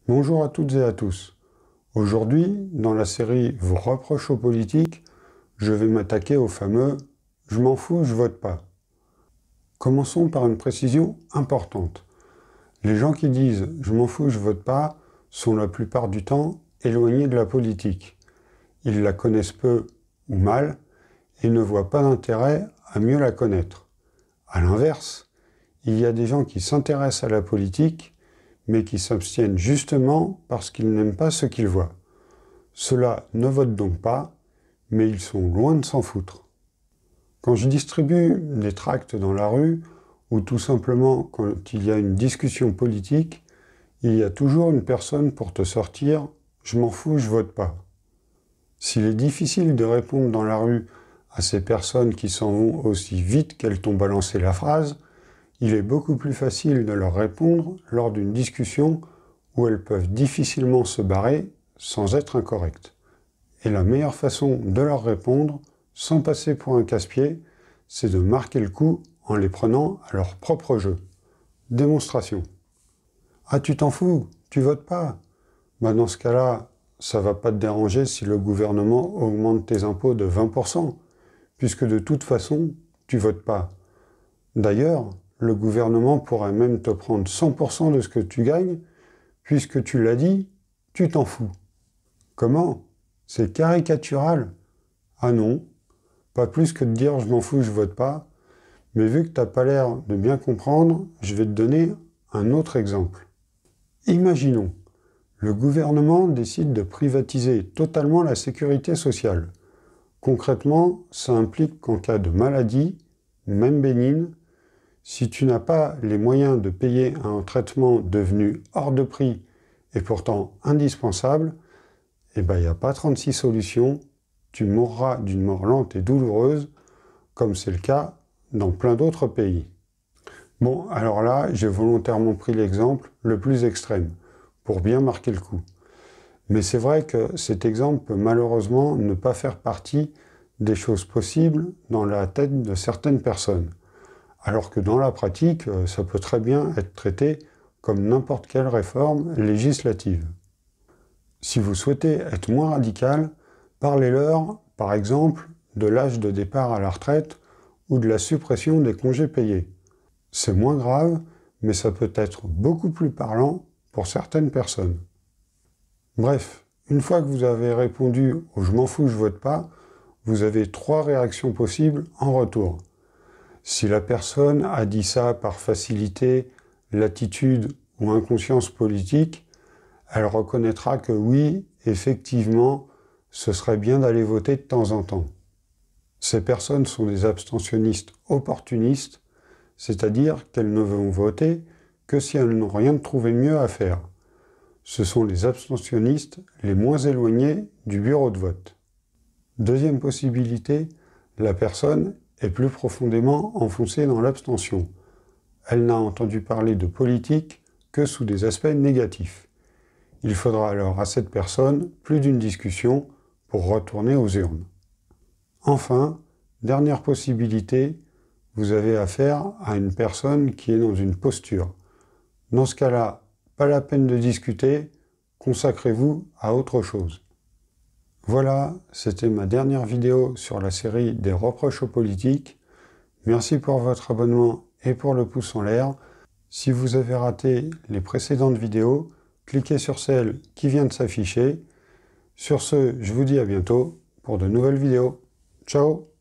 Bonjour à toutes et à tous. Aujourd'hui, dans la série Vos reproches aux politiques, je vais m'attaquer au fameux « je m'en fous, je vote pas ». Commençons par une précision importante. Les gens qui disent « je m'en fous, je vote pas » sont la plupart du temps éloignés de la politique. Ils la connaissent peu ou mal et ne voient pas d'intérêt à mieux la connaître. À l'inverse, il y a des gens qui s'intéressent à la politique mais qui s'abstiennent justement parce qu'ils n'aiment pas ce qu'ils voient. Ceux-là ne votent donc pas, mais ils sont loin de s'en foutre. Quand je distribue des tracts dans la rue, ou tout simplement quand il y a une discussion politique, il y a toujours une personne pour te sortir « je m'en fous, je vote pas ». S'il est difficile de répondre dans la rue à ces personnes qui s'en vont aussi vite qu'elles t'ont balancé la phrase, il est beaucoup plus facile de leur répondre lors d'une discussion où elles peuvent difficilement se barrer sans être incorrectes. Et la meilleure façon de leur répondre, sans passer pour un casse-pied, c'est de marquer le coup en les prenant à leur propre jeu. Démonstration. Ah, tu t'en fous, tu votes pas. Bah dans ce cas-là, ça va pas te déranger si le gouvernement augmente tes impôts de 20%, puisque de toute façon, tu votes pas. D'ailleurs, le gouvernement pourrait même te prendre 100% de ce que tu gagnes, puisque tu l'as dit, tu t'en fous. Comment? C'est caricatural. Ah non, pas plus que de dire je m'en fous, je vote pas, mais vu que tu n'as pas l'air de bien comprendre, je vais te donner un autre exemple. Imaginons, le gouvernement décide de privatiser totalement la sécurité sociale. Concrètement, ça implique qu'en cas de maladie, même bénigne, si tu n'as pas les moyens de payer un traitement devenu hors de prix et pourtant indispensable, eh ben, il n'y a pas 36 solutions, tu mourras d'une mort lente et douloureuse, comme c'est le cas dans plein d'autres pays. Bon, alors là, j'ai volontairement pris l'exemple le plus extrême, pour bien marquer le coup. Mais c'est vrai que cet exemple peut malheureusement ne pas faire partie des choses possibles dans la tête de certaines personnes. Alors que dans la pratique, ça peut très bien être traité comme n'importe quelle réforme législative. Si vous souhaitez être moins radical, parlez-leur, par exemple, de l'âge de départ à la retraite ou de la suppression des congés payés. C'est moins grave, mais ça peut être beaucoup plus parlant pour certaines personnes. Bref, une fois que vous avez répondu au « je m'en fous, je vote pas », vous avez 3 réactions possibles en retour. Si la personne a dit ça par facilité, latitude ou inconscience politique, elle reconnaîtra que oui, effectivement, ce serait bien d'aller voter de temps en temps. Ces personnes sont des abstentionnistes opportunistes, c'est-à-dire qu'elles ne vont voter que si elles n'ont rien de trouvé de mieux à faire. Ce sont les abstentionnistes les moins éloignés du bureau de vote. Deuxième possibilité, la personne est plus profondément enfoncée dans l'abstention. Elle n'a entendu parler de politique que sous des aspects négatifs. Il faudra alors à cette personne plus d'une discussion pour retourner aux urnes. Enfin, dernière possibilité, vous avez affaire à une personne qui est dans une posture. Dans ce cas-là, pas la peine de discuter, consacrez-vous à autre chose. Voilà, c'était ma dernière vidéo sur la série des reproches aux politiques. Merci pour votre abonnement et pour le pouce en l'air. Si vous avez raté les précédentes vidéos, cliquez sur celle qui vient de s'afficher. Sur ce, je vous dis à bientôt pour de nouvelles vidéos. Ciao!